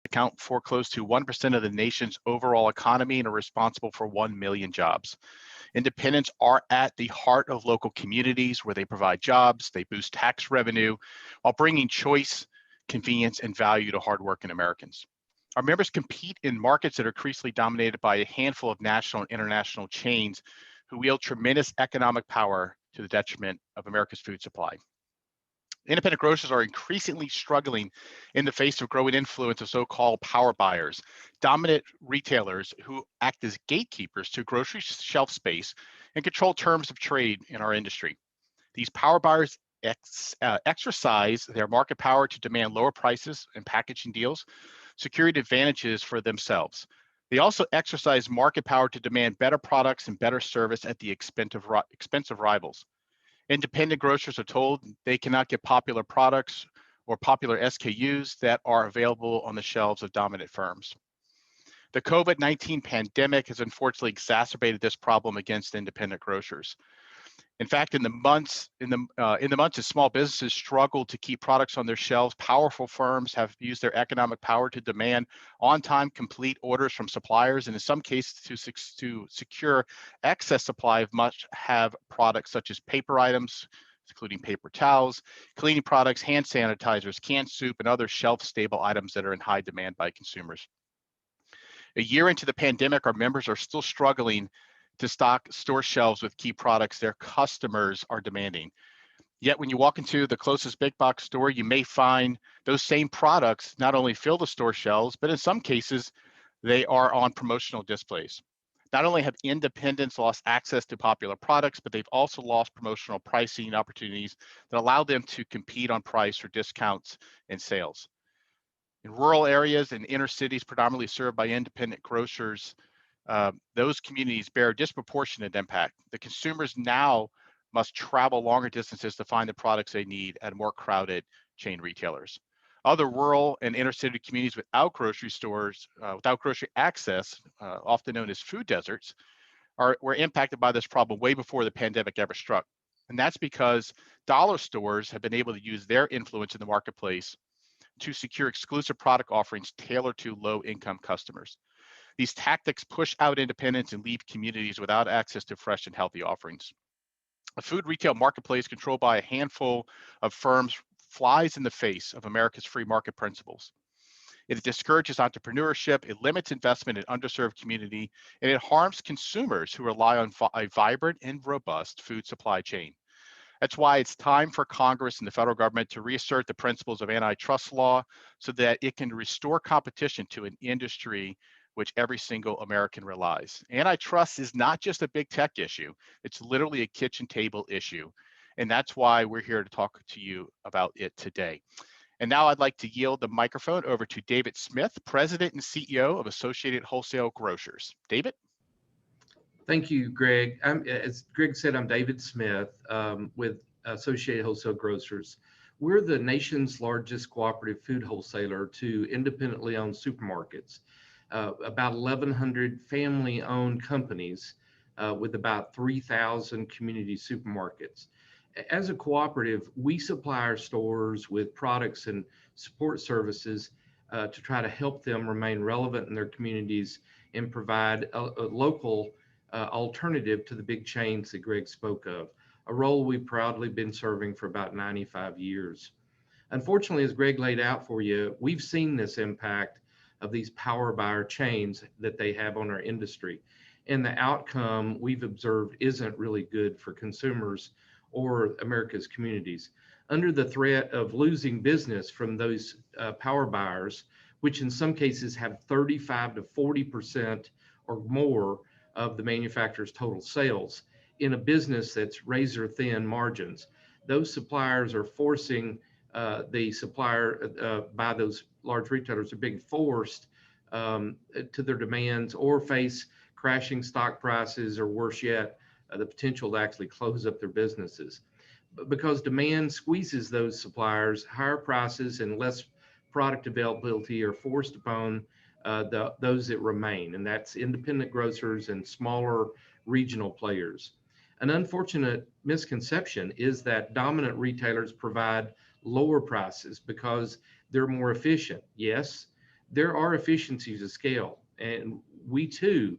account for close to 1% of the nation's overall economy and are responsible for 1 million jobs. Independents are at the heart of local communities where they provide jobs, they boost tax revenue, while bringing choice, convenience, and value to hardworking Americans. Our members compete in markets that are increasingly dominated by a handful of national and international chains who wield tremendous economic power to the detriment of America's food supply. Independent grocers are increasingly struggling in the face of growing influence of so-called power buyers, dominant retailers who act as gatekeepers to grocery shelf space and control terms of trade in our industry. These power buyers exercise their market power to demand lower prices and packaging deals, security advantages for themselves. They also exercise market power to demand better products and better service at the expense of rivals. Independent grocers are told they cannot get popular products or popular SKUs that are available on the shelves of dominant firms. The COVID-19 pandemic has unfortunately exacerbated this problem against independent grocers. In fact, in the months as small businesses struggle to keep products on their shelves, powerful firms have used their economic power to demand on-time, complete orders from suppliers, and in some cases to secure excess supply of must-have products such as paper items, including paper towels, cleaning products, hand sanitizers, canned soup, and other shelf-stable items that are in high demand by consumers. A year into the pandemic, our members are still struggling to stock store shelves with key products their customers are demanding. Yet when you walk into the closest big box store, you may find those same products not only fill the store shelves, but in some cases, they are on promotional displays. Not only have independents lost access to popular products, but they've also lost promotional pricing opportunities that allow them to compete on price or discounts and sales. In rural areas and inner cities predominantly served by independent grocers, those communities bear a disproportionate impact. The consumers now must travel longer distances to find the products they need at more crowded chain retailers. Other rural and inner city communities without grocery stores, without grocery access, often known as food deserts, were impacted by this problem way before the pandemic ever struck. And that's because dollar stores have been able to use their influence in the marketplace to secure exclusive product offerings tailored to low-income customers. These tactics push out independents and leave communities without access to fresh and healthy offerings. A food retail marketplace controlled by a handful of firms flies in the face of America's free market principles. It discourages entrepreneurship, it limits investment in underserved community, and it harms consumers who rely on a vibrant and robust food supply chain. That's why it's time for Congress and the federal government to reassert the principles of antitrust law so that it can restore competition to an industry which every single American relies. Antitrust is not just a big tech issue, it's literally a kitchen table issue. And that's why we're here to talk to you about it today. And now I'd like to yield the microphone over to David Smith, President and CEO of Associated Wholesale Grocers. David? Thank you, Greg. As Greg said, I'm David Smith with Associated Wholesale Grocers. We're the nation's largest cooperative food wholesaler to independently owned supermarkets. About 1,100 family-owned companies with about 3,000 community supermarkets. As a cooperative, we supply our stores with products and support services to try to help them remain relevant in their communities and provide a local alternative to the big chains that Greg spoke of, a role we've proudly been serving for about 95 years. Unfortunately, as Greg laid out for you, we've seen this impact of these power buyer chains that they have on our industry. And the outcome we've observed isn't really good for consumers or America's communities. Under the threat of losing business from those power buyers, which in some cases have 35 to 40% or more of the manufacturer's total sales in a business that's razor thin margins, those suppliers are forcing the supplier by those large retailers are being forced to their demands or face crashing stock prices, or worse yet, the potential to actually close up their businesses. But because demand squeezes those suppliers, higher prices and less product availability are forced upon those that remain, and that's independent grocers and smaller regional players. An unfortunate misconception is that dominant retailers provide lower prices because they're more efficient. Yes, There are efficiencies of scale, and we too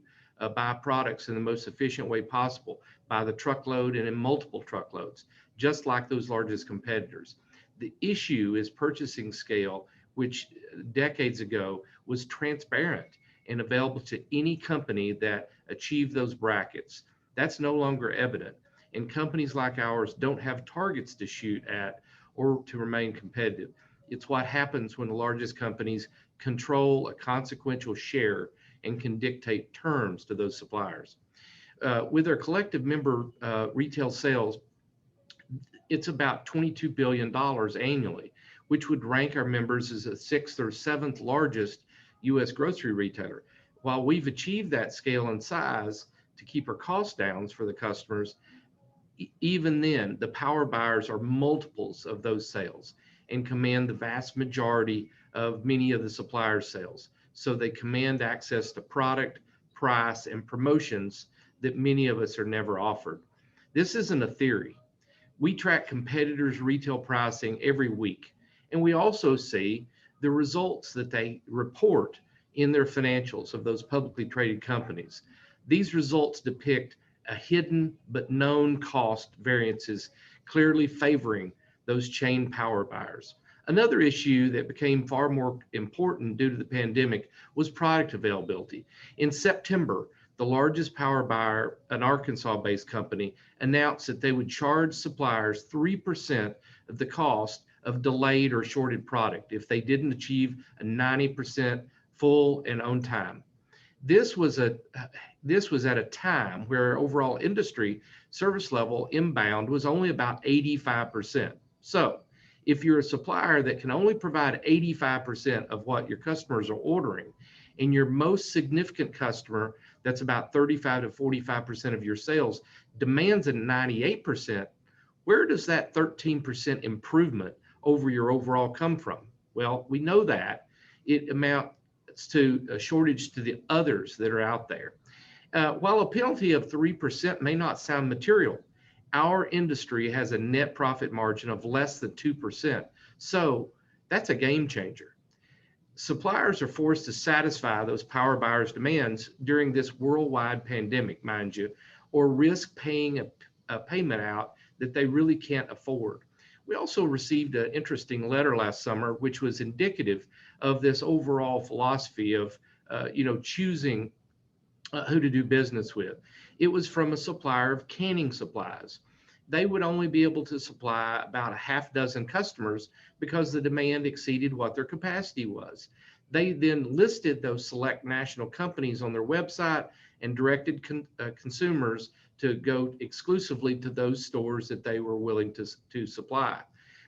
buy products in the most efficient way possible by the truckload and in multiple truckloads, just like those largest competitors. The issue is purchasing scale, which decades ago was transparent and available to any company that achieved those brackets. That's no longer evident. And companies like ours don't have targets to shoot at or to remain competitive. It's what happens when the largest companies control a consequential share and can dictate terms to those suppliers. With our collective member retail sales, it's about $22 billion annually, which would rank our members as the sixth or seventh largest U.S. grocery retailer. While we've achieved that scale and size to keep our costs down for the customers, even then, the power buyers are multiples of those sales and command the vast majority of many of the suppliers' sales. So they command access to product, price, and promotions that many of us are never offered. This isn't a theory. We track competitors' retail pricing every week, and we also see the results that they report in their financials of those publicly traded companies. These results depict a hidden but known cost variances clearly favoring those chain power buyers. Another issue that became far more important due to the pandemic was product availability. In September, the largest power buyer, an Arkansas-based company, announced that they would charge suppliers 3% of the cost of delayed or shorted product if they didn't achieve a 90% full and on time. This was at a time where overall industry service level inbound was only about 85%. So if you're a supplier that can only provide 85% of what your customers are ordering, and your most significant customer, that's about 35 to 45% of your sales, demands a 98%, where does that 13% improvement over your overall come from? Well, we know that it amounts to a shortage to the others that are out there. While a penalty of 3% may not sound material, our industry has a net profit margin of less than 2%. So that's a game changer. Suppliers are forced to satisfy those power buyers' demands during this worldwide pandemic, mind you, or risk paying a payment out that they really can't afford. We also received an interesting letter last summer, which was indicative of this overall philosophy of, choosing who to do business with. It was from a supplier of canning supplies. They would only be able to supply about a half dozen customers because the demand exceeded what their capacity was. They then listed those select national companies on their website and directed consumers to go exclusively to those stores that they were willing to supply.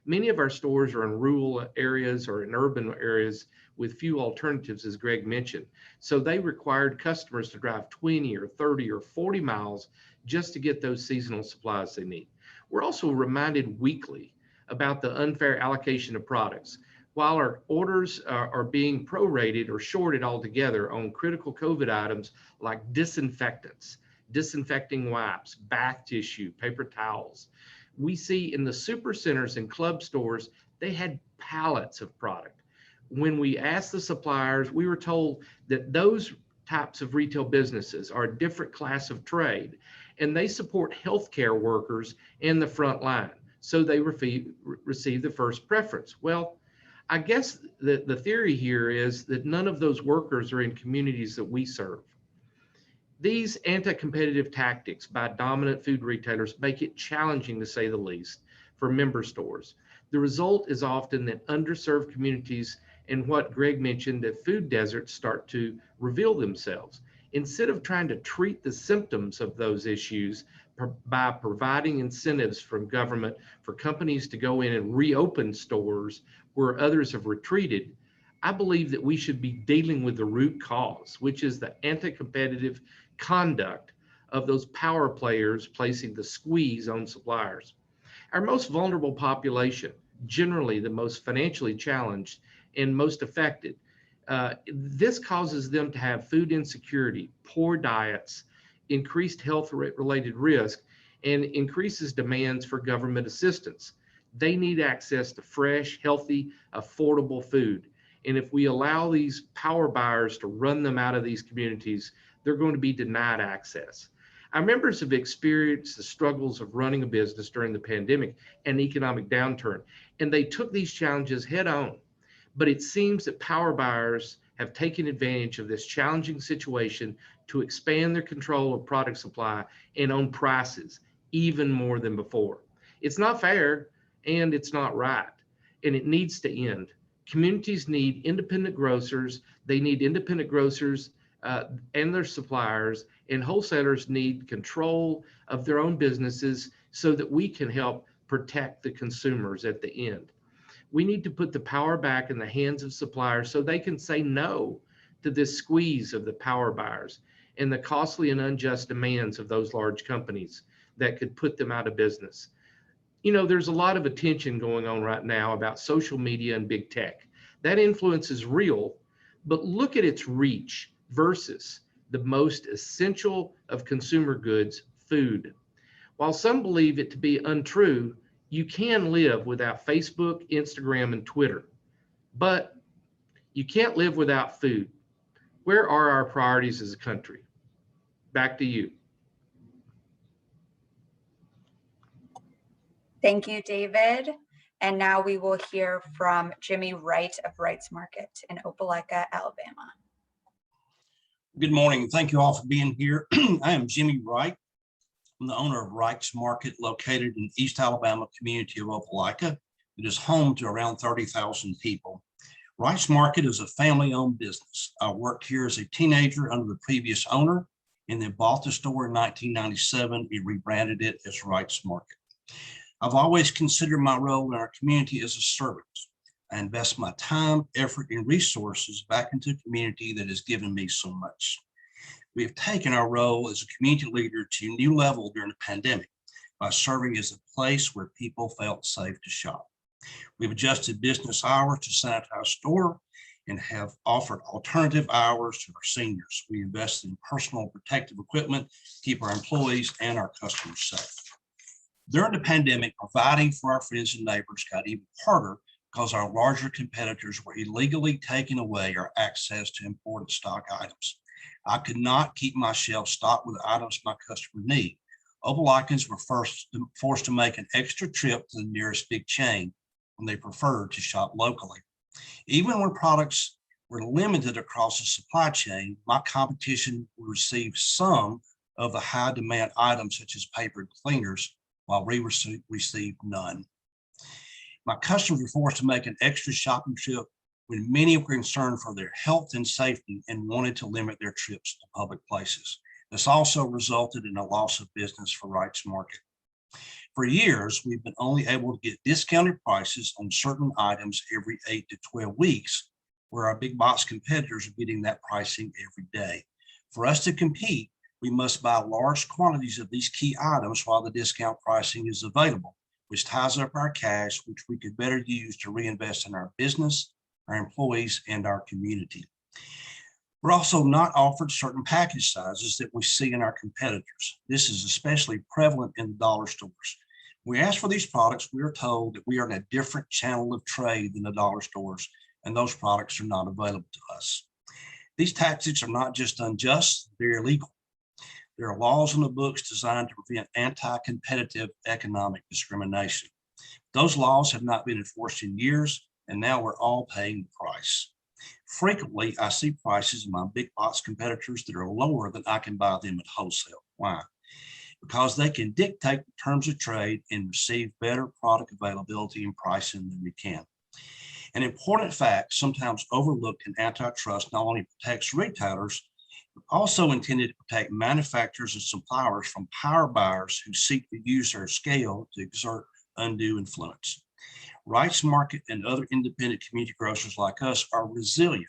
Many of our stores are in rural areas or in urban areas with few alternatives, as Greg mentioned. So they required customers to drive 20 or 30 or 40 miles just to get those seasonal supplies they need. We're also reminded weekly about the unfair allocation of products. While our orders are being prorated or shorted altogether on critical COVID items like disinfectants, disinfecting wipes, bath tissue, paper towels, we see in the super centers and club stores, they had pallets of product. When we asked the suppliers, we were told that those types of retail businesses are a different class of trade, and they support healthcare workers in the front line, so they receive the first preference. Well, I guess the theory here is that none of those workers are in communities that we serve. These anti-competitive tactics by dominant food retailers make it challenging, to say the least, for member stores. The result is often that underserved communities and what Greg mentioned, that food deserts start to reveal themselves. Instead of trying to treat the symptoms of those issues by providing incentives from government for companies to go in and reopen stores where others have retreated, I believe that we should be dealing with the root cause, which is the anti-competitive conduct of those power players placing the squeeze on suppliers. Our most vulnerable population, generally the most financially challenged and most affected, this causes them to have food insecurity, poor diets, increased health-related risk, and increases demands for government assistance. They need access to fresh, healthy, affordable food. And if we allow these power buyers to run them out of these communities, they're going to be denied access. Our members have experienced the struggles of running a business during the pandemic and economic downturn, and they took these challenges head on. But it seems that power buyers have taken advantage of this challenging situation to expand their control of product supply and own prices even more than before. It's not fair and it's not right, and it needs to end. Communities need independent grocers. They need independent grocers and their suppliers, and wholesalers need control of their own businesses so that we can help protect the consumers at the end. We need to put the power back in the hands of suppliers so they can say no to this squeeze of the power buyers and the costly and unjust demands of those large companies that could put them out of business. You know, there's a lot of attention going on right now about social media and big tech. That influence is real, but look at its reach versus the most essential of consumer goods, food. While some believe it to be untrue, you can live without Facebook, Instagram, and Twitter, but you can't live without food. Where are our priorities as a country? Back to you. Thank you, David. And now we will hear from Jimmy Wright of Wright's Market in Opelika, Alabama. Good morning. Thank you all for being here. I am Jimmy Wright. I'm the owner of Reichs Market, located in East Alabama community of Opelika. It is home to around 30,000 people. Reichs Market is a family-owned business. I worked here as a teenager under the previous owner and then bought the store in 1997 and rebranded it as Reichs Market. I've always considered my role in our community as a servant. I invest my time, effort, and resources back into a community that has given me so much. We have taken our role as a community leader to a new level during the pandemic by serving as a place where people felt safe to shop. We've adjusted business hours to sanitize store and have offered alternative hours to our seniors. We invested in personal protective equipment to keep our employees and our customers safe. During the pandemic, providing for our friends and neighbors got even harder because our larger competitors were illegally taking away our access to important stock items. I could not keep my shelves stocked with items my customers need. Opelikans were forced to make an extra trip to the nearest big chain when they preferred to shop locally. Even when products were limited across the supply chain, my competition would receive some of the high demand items such as paper and cleaners, while we received none. My customers were forced to make an extra shopping trip when many were concerned for their health and safety and wanted to limit their trips to public places. This also resulted in a loss of business for Wright's Market. For years, we've been only able to get discounted prices on certain items every 8 to 12 weeks, where our big box competitors are getting that pricing every day. For us to compete, we must buy large quantities of these key items while the discount pricing is available, which ties up our cash, which we could better use to reinvest in our business, our employees, and our community. We're also not offered certain package sizes that we see in our competitors. This is especially prevalent in the dollar stores. When we ask for these products, we are told that we are in a different channel of trade than the dollar stores, and those products are not available to us. These tactics are not just unjust, they're illegal. There are laws in the books designed to prevent anti-competitive economic discrimination. Those laws have not been enforced in years, and now we're all paying the price. Frequently, I see prices in my big box competitors that are lower than I can buy them at wholesale. Why? Because they can dictate the terms of trade and receive better product availability and pricing than we can. An important fact, sometimes overlooked in antitrust, not only protects retailers, but also intended to protect manufacturers and suppliers from power buyers who seek to use their scale to exert undue influence. Wright's Market and other independent community grocers like us are resilient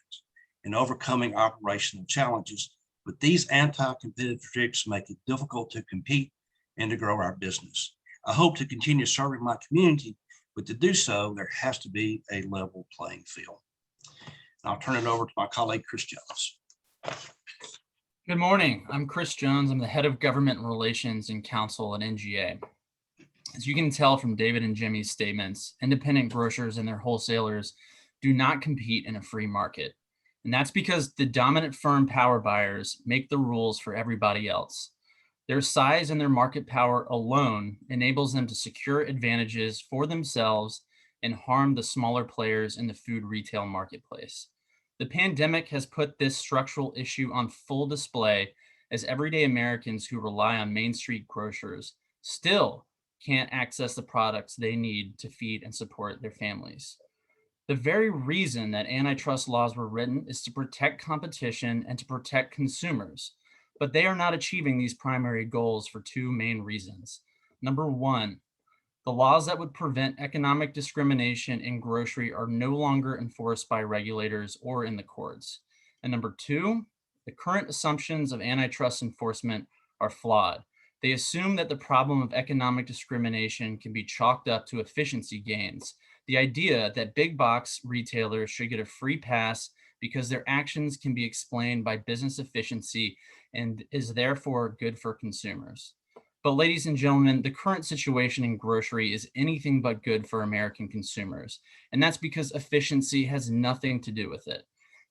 in overcoming operational challenges, but these anti-competitive tricks make it difficult to compete and to grow our business. I hope to continue serving my community, but to do so, there has to be a level playing field. I'll turn it over to my colleague, Chris Jones. Good morning. I'm Chris Jones. I'm the head of government relations and counsel at NGA. As you can tell from David and Jimmy's statements, independent grocers and their wholesalers do not compete in a free market. And that's because the dominant firm power buyers make the rules for everybody else. Their size and their market power alone enables them to secure advantages for themselves and harm the smaller players in the food retail marketplace. The pandemic has put this structural issue on full display as everyday Americans who rely on Main Street grocers still can't access the products they need to feed and support their families. The very reason that antitrust laws were written is to protect competition and to protect consumers, but they are not achieving these primary goals for two main reasons. Number one, the laws that would prevent economic discrimination in grocery are no longer enforced by regulators or in the courts. And number two, the current assumptions of antitrust enforcement are flawed. They assume that the problem of economic discrimination can be chalked up to efficiency gains. The idea that big box retailers should get a free pass because their actions can be explained by business efficiency and is therefore good for consumers. But ladies and gentlemen, the current situation in grocery is anything but good for American consumers. And that's because efficiency has nothing to do with it.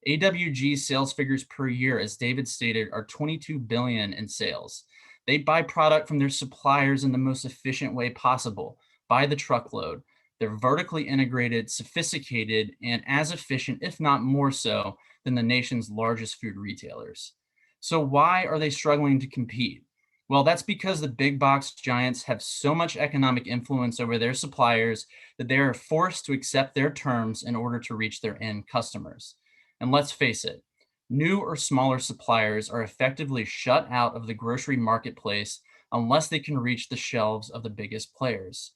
AWG's sales figures per year, as David stated, are 22 billion in sales. They buy product from their suppliers in the most efficient way possible, by the truckload. They're vertically integrated, sophisticated, and as efficient, if not more so, than the nation's largest food retailers. So why are they struggling to compete? Well, that's because the big box giants have so much economic influence over their suppliers that they are forced to accept their terms in order to reach their end customers. And let's face it, new or smaller suppliers are effectively shut out of the grocery marketplace unless they can reach the shelves of the biggest players.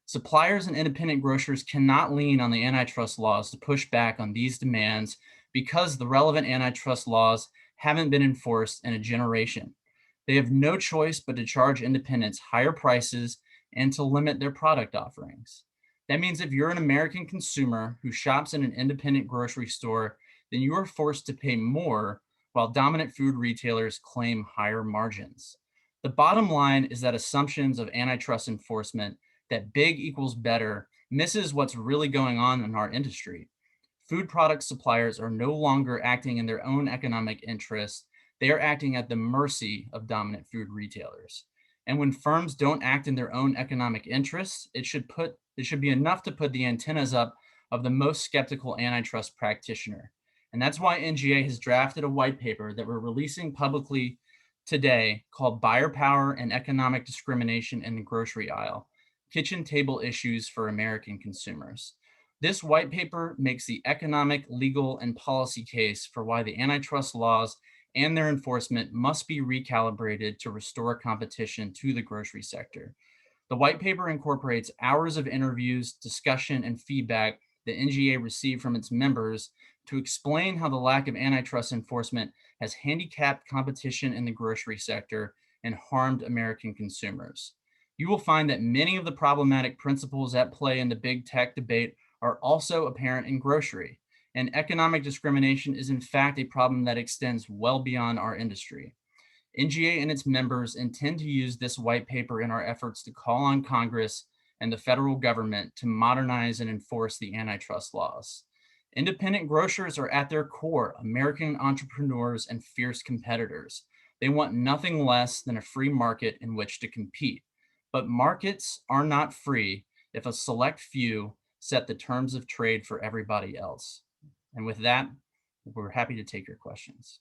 Suppliers and independent grocers cannot lean on the antitrust laws to push back on these demands because the relevant antitrust laws haven't been enforced in a generation. They have no choice but to charge independents higher prices and to limit their product offerings. That means if you're an American consumer who shops in an independent grocery store, then you are forced to pay more while dominant food retailers claim higher margins. The bottom line is that assumptions of antitrust enforcement that big equals better misses what's really going on in our industry. Food product suppliers are no longer acting in their own economic interests. They are acting at the mercy of dominant food retailers. And when firms don't act in their own economic interests, it should be enough to put the antennas up of the most skeptical antitrust practitioner. And that's why NGA has drafted a white paper that we're releasing publicly today called Buyer Power and Economic Discrimination in the Grocery Aisle: Kitchen Table Issues for American Consumers. This white paper makes the economic, legal, and policy case for why the antitrust laws and their enforcement must be recalibrated to restore competition to the grocery sector. The white paper incorporates hours of interviews, discussion, and feedback that NGA received from its members to explain how the lack of antitrust enforcement has handicapped competition in the grocery sector and harmed American consumers. You will find that many of the problematic principles at play in the big tech debate are also apparent in grocery, and economic discrimination is in fact a problem that extends well beyond our industry. NGA and its members intend to use this white paper in our efforts to call on Congress and the federal government to modernize and enforce the antitrust laws. Independent grocers are at their core American entrepreneurs and fierce competitors. They want nothing less than a free market in which to compete. But markets are not free if a select few set the terms of trade for everybody else. And with that, we're happy to take your questions.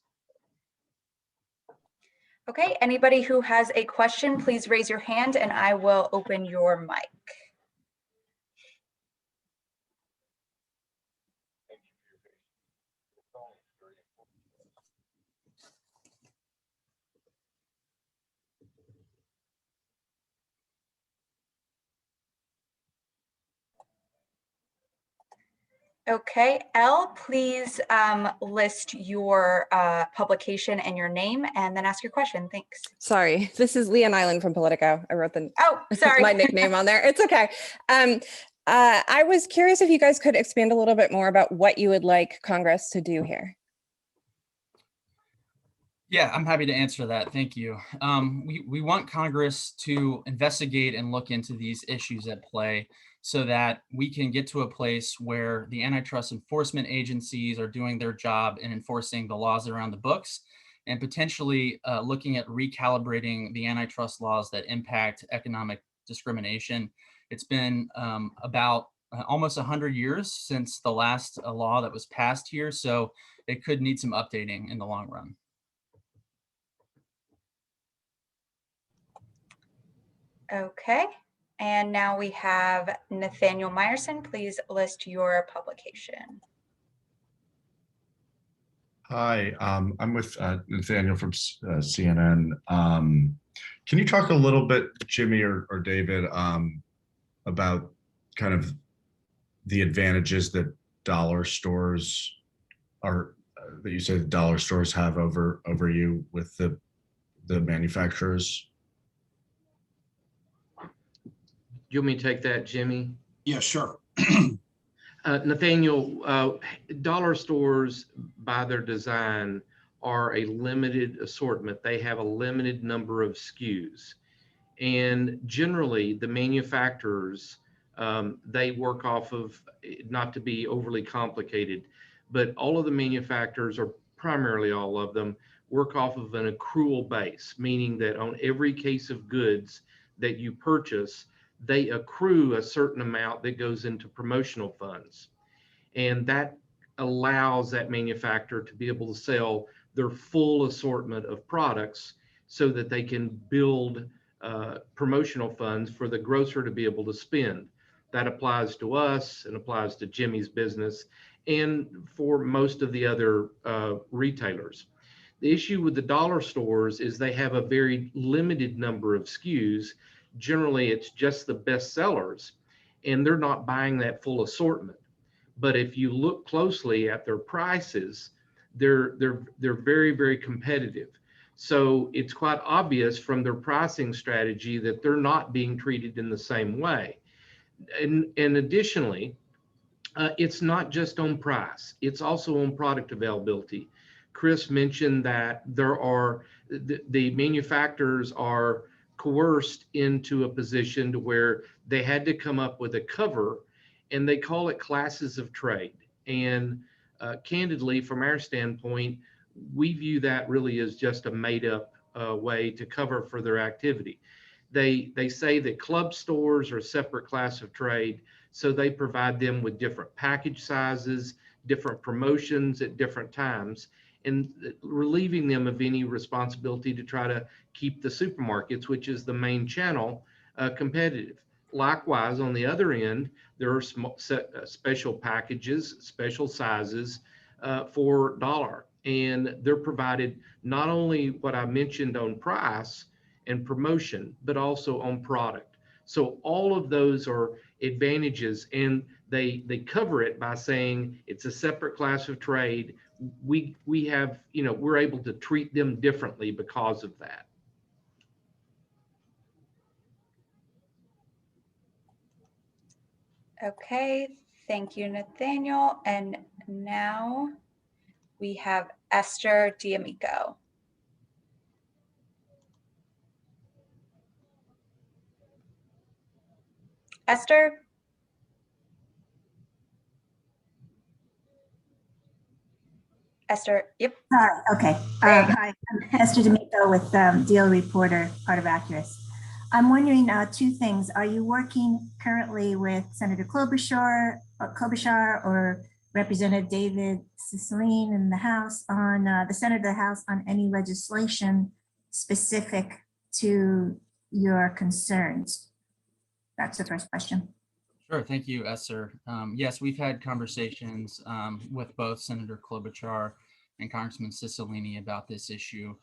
Okay, anybody who has a question, please raise your hand and I will open your mic. Okay, Elle, please list your publication and your name and then ask your question. Thanks. Sorry, this is Leah Nyland from Politico. I wrote sorry. my nickname on there. It's okay. I was curious if you guys could expand a little bit more about what you would like Congress to do here. Yeah, I'm happy to answer that. Thank you. We want Congress to investigate and look into these issues at play so that we can get to a place where the antitrust enforcement agencies are doing their job in enforcing the laws around the books, and potentially looking at recalibrating the antitrust laws that impact economic discrimination. It's been about almost 100 years since the last law that was passed here, so it could need some updating in the long run. Okay, and now we have Nathaniel Meyerson. Please list your publication. Hi, I'm with Nathaniel from CNN. Can you talk a little bit, Jimmy or David, about kind of the advantages that dollar stores are, that you say the dollar stores have over you with the manufacturers? You want me to take that, Jimmy? Yeah, sure. Nathaniel, dollar stores by their design are a limited assortment. They have a limited number of SKUs. And generally the manufacturers, they work off of, not to be overly complicated, but all of the manufacturers, or primarily all of them, work off of an accrual base, meaning that on every case of goods that you purchase, they accrue a certain amount that goes into promotional funds. And that allows that manufacturer to be able to sell their full assortment of products so that they can build promotional funds for the grocer to be able to spend. That applies to us and applies to Jimmy's business and for most of the other retailers. The issue with the dollar stores is they have a very limited number of SKUs. Generally, it's just the best sellers, and they're not buying that full assortment. But if you look closely at their prices, they're very, very competitive. So it's quite obvious from their pricing strategy that they're not being treated in the same way. And additionally, it's not just on price, it's also on product availability. Chris mentioned that there are, the manufacturers are coerced into a position to where they had to come up with a cover, and they call it classes of trade. And candidly, from our standpoint, we view that really as just a made up way to cover for their activity. They say that club stores are a separate class of trade, so they provide them with different package sizes, different promotions at different times, and relieving them of any responsibility to try to keep the supermarkets, which is the main channel, competitive. Likewise, on the other end, there are special packages, special sizes for dollar, and they're provided not only what I mentioned on price and promotion, but also on product. So all of those are advantages, and they cover it by saying it's a separate class of trade. We have, we're able to treat them differently because of that. Okay, thank you, Nathaniel. And now we have Esther D'Amico. Esther? Esther, yep. Okay. Hi, I'm Esther D'Amico with Deal Reporter, part of Accurus. I'm wondering two things. Are you working currently with Senator Klobuchar or Representative David Cicilline in the House on the Senate of the House on any legislation specific to your concerns? That's the first question. Sure, thank you, Esther. Yes, we've had conversations with both Senator Klobuchar and Congressman Cicilline about this issue.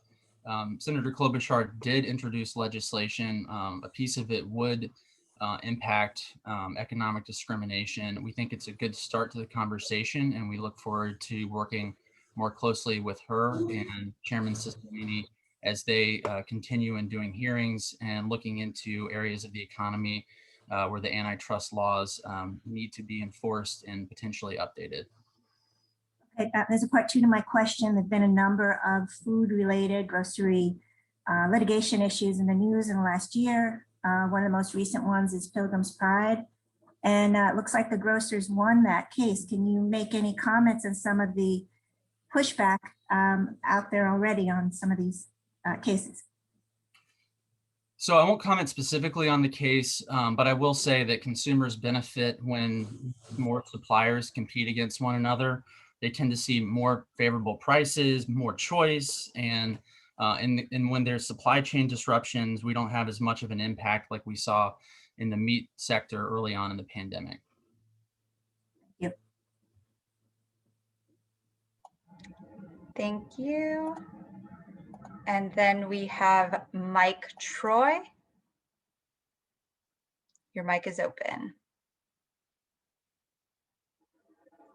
Senator Klobuchar did introduce legislation. A piece of it would impact economic discrimination. We think it's a good start to the conversation, and we look forward to working more closely with her and Chairman Cicilline as they continue in doing hearings and looking into areas of the economy where the antitrust laws need to be enforced and potentially updated. Okay, there's a part two to my question. There've been a number of food-related grocery litigation issues in the news in the last year. One of the most recent ones is Pilgrim's Pride. And it looks like the grocers won that case. Can you make any comments on some of the pushback out there already on some of these cases? So I won't comment specifically on the case, but I will say that consumers benefit when more suppliers compete against one another. They tend to see more favorable prices, more choice, and when there's supply chain disruptions, we don't have as much of an impact like we saw in the meat sector early on in the pandemic. Yep. Thank you. And then we have Mike Troy. Your mic is open.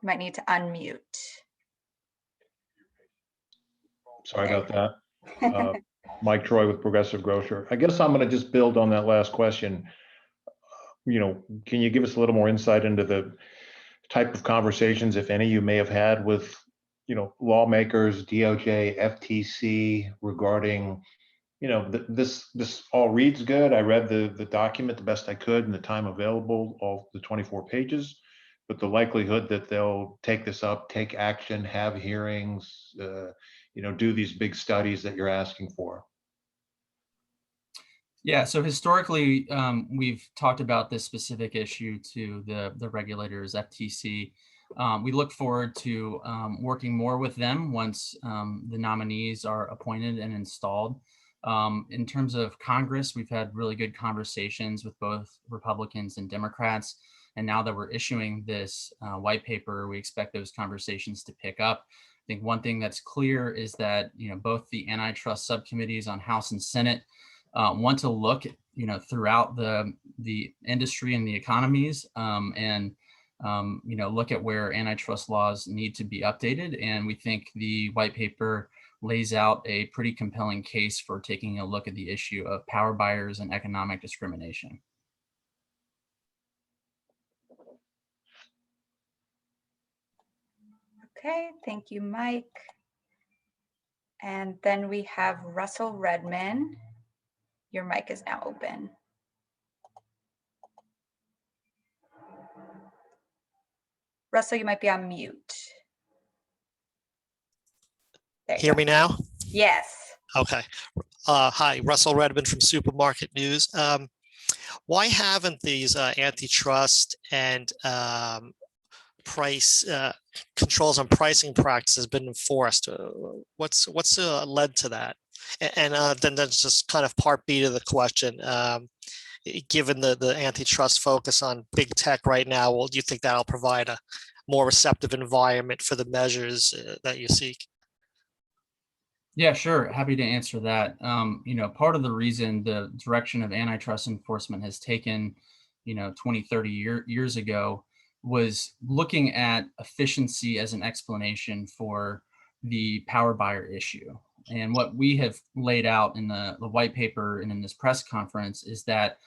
You might need to unmute. Sorry about that. Mike Troy with Progressive Grocer. I guess I'm going to just build on that last question. Can you give us a little more insight into the type of conversations, if any, you may have had with, lawmakers, DOJ, FTC regarding, this all reads good. I read the document the best I could in the time available, all the 24 pages, but the likelihood that they'll take this up, take action, have hearings, do these big studies that you're asking for. Yeah, so historically, we've talked about this specific issue to the regulators, FTC. We look forward to working more with them once the nominees are appointed and installed. In terms of Congress, we've had really good conversations with both Republicans and Democrats. And now that we're issuing this white paper, we expect those conversations to pick up. I think one thing that's clear is that both the antitrust subcommittees on House and Senate want to look throughout the industry and the economies and look at where antitrust laws need to be updated. And we think the white paper lays out a pretty compelling case for taking a look at the issue of power buyers and economic discrimination. Okay, thank you, Mike. And then we have Russell Redman. Your mic is now open. Russell, you might be on mute. Hear me now? Yes. Okay. Hi, Russell Redman from Supermarket News. Why haven't these antitrust and price controls on pricing practices been enforced? What's led to that? And then there's just kind of part B to the question. Given the antitrust focus on big tech right now, well, do you think that'll provide a more receptive environment for the measures that you seek? Yeah, sure. Happy to answer that. Part of the reason the direction of antitrust enforcement has taken, 20, 30 years ago was looking at efficiency as an explanation for the power buyer issue. And what we have laid out in the white paper and in this press conference is that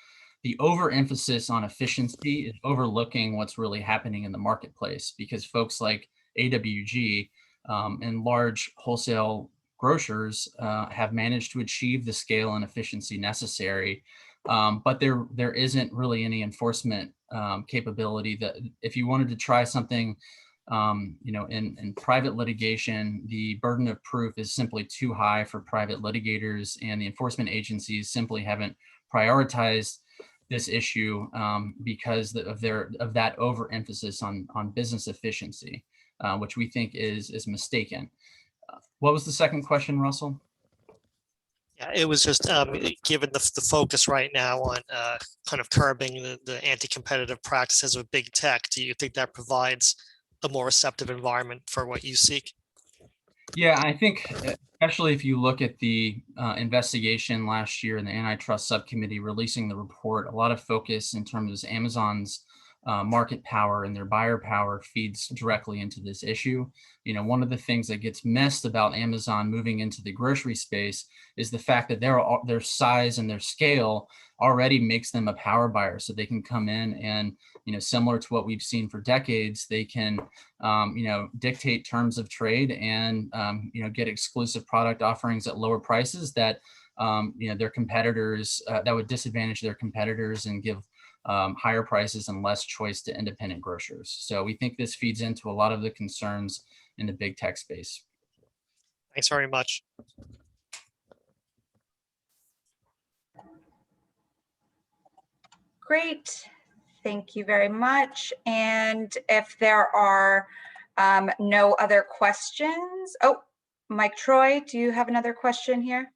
the overemphasis on efficiency is overlooking what's really happening in the marketplace, because folks like AWG and large wholesale grocers have managed to achieve the scale and efficiency necessary, but there isn't really any enforcement capability. That if you wanted to try something in private litigation, the burden of proof is simply too high for private litigators, and the enforcement agencies simply haven't prioritized this issue because of that overemphasis on business efficiency, which we think is mistaken. What was the second question, Russell? Yeah, it was just given the focus right now on kind of curbing the anti-competitive practices of big tech, do you think that provides a more receptive environment for what you seek? Yeah, I think especially if you look at the investigation last year in the antitrust subcommittee releasing the report, a lot of focus in terms of Amazon's market power and their buyer power feeds directly into this issue. One of the things that gets missed about Amazon moving into the grocery space is the fact that their size and their scale already makes them a power buyer. So they can come in and, similar to what we've seen for decades, they can, dictate terms of trade and, get exclusive product offerings at lower prices that, their competitors, that would disadvantage their competitors and give higher prices and less choice to independent grocers. So we think this feeds into a lot of the concerns in the big tech space. Thanks very much. Great. Thank you very much. And if there are no other questions, oh, Mike Troy, do you have another question here?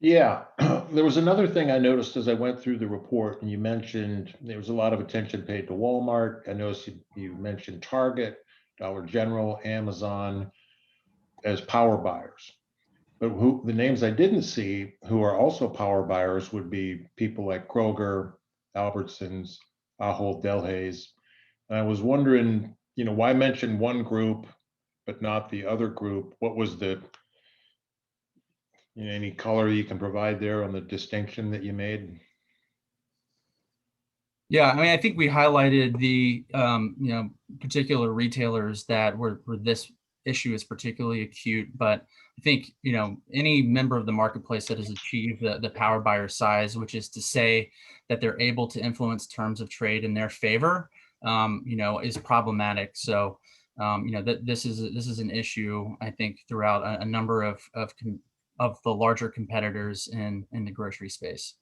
Yeah, there was another thing I noticed as I went through the report, and you mentioned there was a lot of attention paid to Walmart. I noticed you mentioned Target, Dollar General, Amazon as power buyers. But the names I didn't see who are also power buyers would be people like Kroger, Albertsons, Ahold Delhaize. And I was wondering, why mention one group but not the other group? What was the any color you can provide there on the distinction that you made? Yeah, I mean, I think we highlighted the particular retailers that where this issue is particularly acute, but I think any member of the marketplace that has achieved the power buyer size, which is to say that they're able to influence terms of trade in their favor, is problematic. So this is an issue, I think, throughout a number of the larger competitors in the grocery space.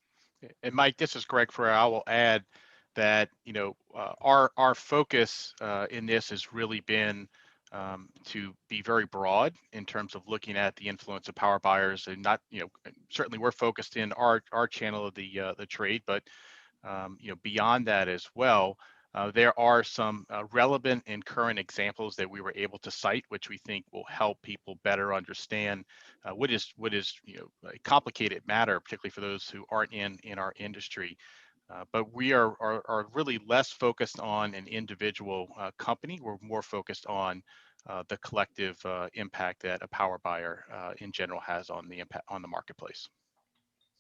And Mike, this is Greg Ferrer. I will add that our focus in this has really been to be very broad in terms of looking at the influence of power buyers, and not certainly we're focused in our channel of the trade, but beyond that as well. There are some relevant and current examples that we were able to cite, which we think will help people better understand what is a complicated matter, particularly for those who aren't in our industry. But we are really less focused on an individual company. We're more focused on the collective impact that a power buyer in general has on the impact on the marketplace.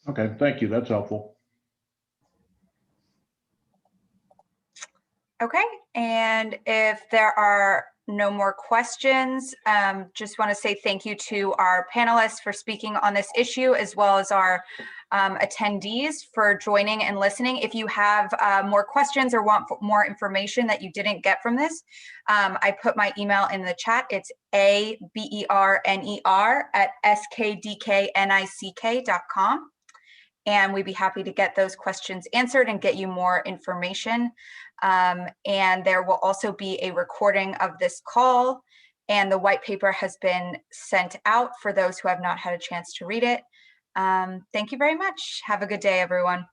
Okay, thank you. That's helpful. Okay, and if there are no more questions, just want to say thank you to our panelists for speaking on this issue, as well as our attendees for joining and listening. If you have more questions or want more information that you didn't get from this, I put my email in the chat. It's aberner@skdknick.com. And we'd be happy to get those questions answered and get you more information. And there will also be a recording of this call, and the white paper has been sent out for those who have not had a chance to read it. Thank you very much. Have a good day, everyone.